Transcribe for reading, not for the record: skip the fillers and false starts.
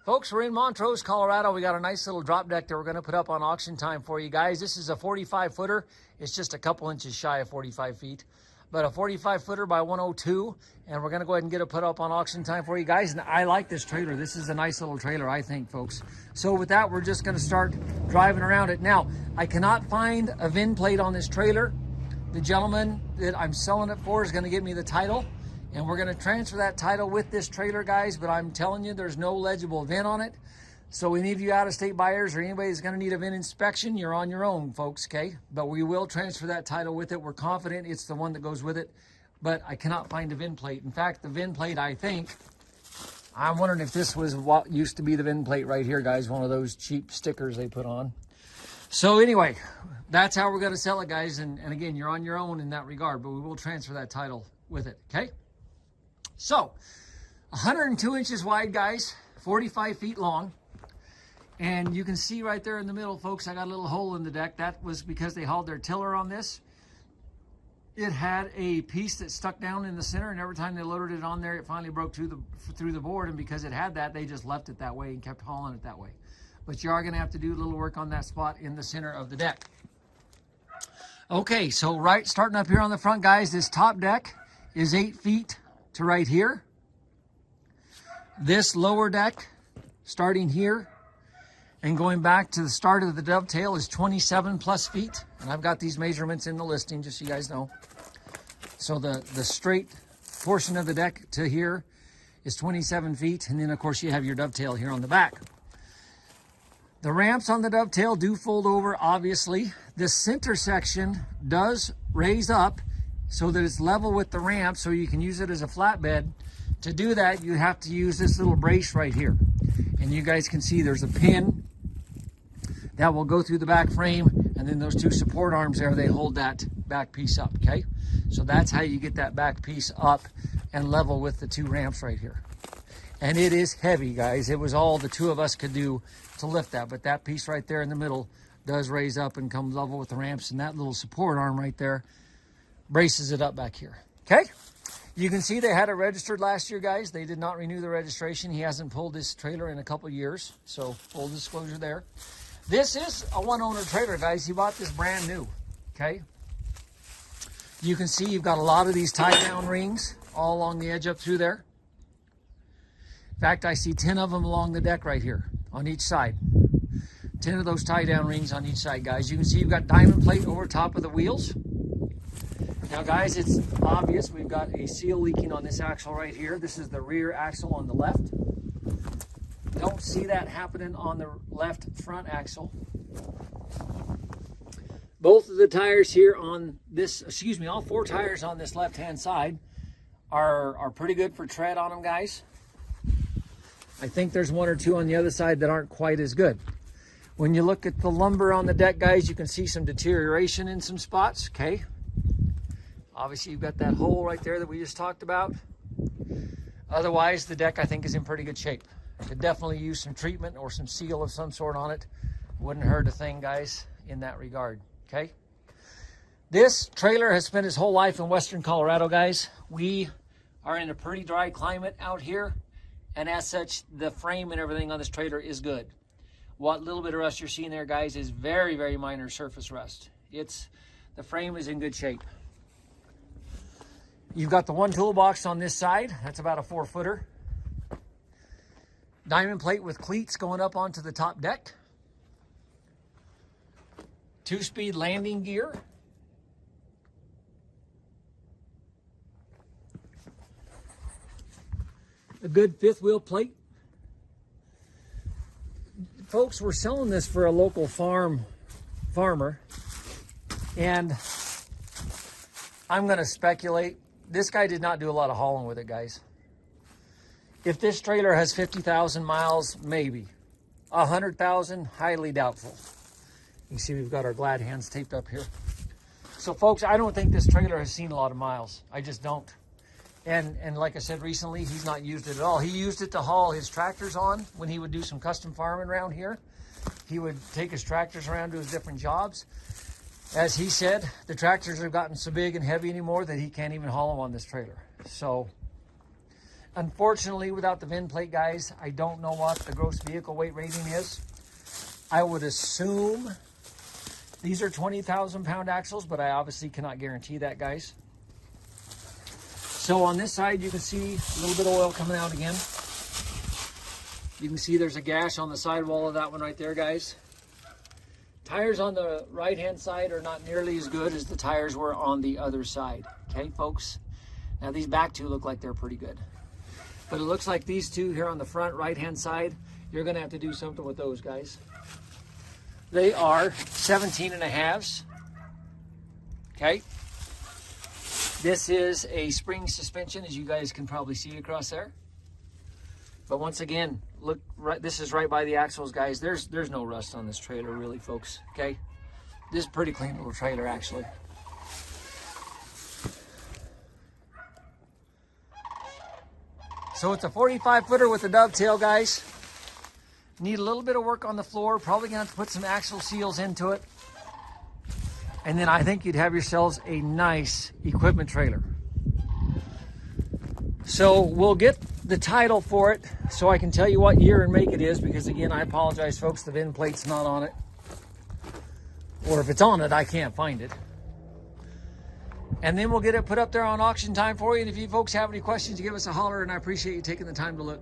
Folks, we're in Montrose, Colorado. We got a nice little drop deck that we're going to put up on auction time for you guys. This is a 45-footer. It's just a couple inches shy of 45 feet. But a 45-footer by 102. And we're going to go ahead and get it put up on auction time for you guys. And I like this trailer. This is a nice little trailer, I think, folks. So with that, we're just going to start driving around it. Now, I cannot find a VIN plate on this trailer. The gentleman that I'm selling it for is going to give me the title. And we're going to transfer that title with this trailer, guys, but I'm telling you, there's no legible VIN on it. So any of you out-of-state buyers or anybody that's going to need a VIN inspection, you're on your own, folks, okay? But we will transfer that title with it. We're confident it's the one that goes with it, but I cannot find a VIN plate. In fact, the VIN plate, I think, I'm wondering if this was what used to be the VIN plate right here, guys, one of those cheap stickers they put on. So anyway, that's how we're going to sell it, guys. And again, you're on your own in that regard, but we will transfer that title with it, okay? So, 102 inches wide, guys, 45 feet long. And you can see right there in the middle, folks, I got a little hole in the deck. That was because they hauled their tiller on this. It had a piece that stuck down in the center, and every time they loaded it on there, it finally broke through the board. And because it had that, they just left it that way and kept hauling it that way. But you are going to have to do a little work on that spot in the center of the deck. Okay, so starting up here on the front, guys, this top deck is 8 feet to right here. This lower deck, starting here and going back to the start of the dovetail, is 27 plus feet. And I've got these measurements in the listing, just so you guys know. So the straight portion of the deck to here is 27 feet. And then, of course, you have your dovetail here on the back. The ramps on the dovetail do fold over, obviously. This center section does raise up so that it's level with the ramp, so you can use it as a flatbed. To do that, you have to use this little brace right here. And you guys can see there's a pin that will go through the back frame, and then those two support arms there, they hold that back piece up, okay? So that's how you get that back piece up and level with the two ramps right here. And it is heavy, guys. It was all the two of us could do to lift that, but that piece right there in the middle does raise up and come level with the ramps, and that little support arm right there braces it up back here, okay? You can see they had it registered last year, guys. They did not renew the registration. He hasn't pulled this trailer in a couple years, so full disclosure there. This is a one-owner trailer, guys. He bought this brand new, okay? You can see you've got a lot of these tie-down rings all along the edge up through there. In fact, I see 10 of them along the deck right here on each side. 10 of those tie-down rings on each side, guys. You can see you've got diamond plate over top of the wheels. Now, guys, it's obvious we've got a seal leaking on this axle right here. This is the rear axle on the left. Don't see that happening on the left front axle. Both of the tires here on this, all 4 tires on this left-hand side are pretty good for tread on them, guys. I think there's 1 or 2 on the other side that aren't quite as good. When you look at the lumber on the deck, guys, you can see some deterioration in some spots, okay? Obviously, you've got that hole right there that we just talked about. Otherwise, the deck, I think, is in pretty good shape. Could definitely use some treatment or some seal of some sort on it. Wouldn't hurt a thing, guys, in that regard, okay? This trailer has spent his whole life in Western Colorado, guys. We are in a pretty dry climate out here, and as such, the frame and everything on this trailer is good. What little bit of rust you're seeing there, guys, is very, very minor surface rust. The frame is in good shape. You've got the one toolbox on this side. That's about a 4-footer. Diamond plate with cleats going up onto the top deck. 2-speed landing gear. A good 5th wheel plate. Folks, we're selling this for a local farmer. And I'm going to speculate. This guy did not do a lot of hauling with it, guys. If this trailer has 50,000 miles, maybe. 100,000, highly doubtful. You can see we've got our glad hands taped up here. So, folks, I don't think this trailer has seen a lot of miles. I just don't. And like I said recently, he's not used it at all. He used it to haul his tractors on when he would do some custom farming around here. He would take his tractors around to his different jobs. As he said, the tractors have gotten so big and heavy anymore that he can't even haul them on this trailer. So Unfortunately, without the VIN plate, guys, I don't know what the gross vehicle weight rating is. I would assume these are 20,000 pound axles, but I obviously cannot guarantee that, guys. So on this side, you can see a little bit of oil coming out again. You can see there's a gash on the sidewall of that one right there, guys. Tires on the right-hand side are not nearly as good as the tires were on the other side. Okay, folks? Now, these back two look like they're pretty good. But it looks like these two here on the front right-hand side, you're going to have to do something with those, guys. They are 17.5s. Okay? This is a spring suspension, as you guys can probably see across there. But once again, look, right, this is right by the axles, guys. There's no rust on this trailer, really, folks. Okay, this is a pretty clean little trailer, actually. So it's a 45-footer with a dovetail, guys. Need a little bit of work on the floor. Probably gonna have to put some axle seals into it. And then I think you'd have yourselves a nice equipment trailer. So we'll get the title for it so I can tell you what year and make it is, because again, I apologize, folks, the VIN plate's not on it. Or if it's on it, I can't find it. And then we'll get it put up there on auction time for you. And if you folks have any questions, give us a holler, and I appreciate you taking the time to look.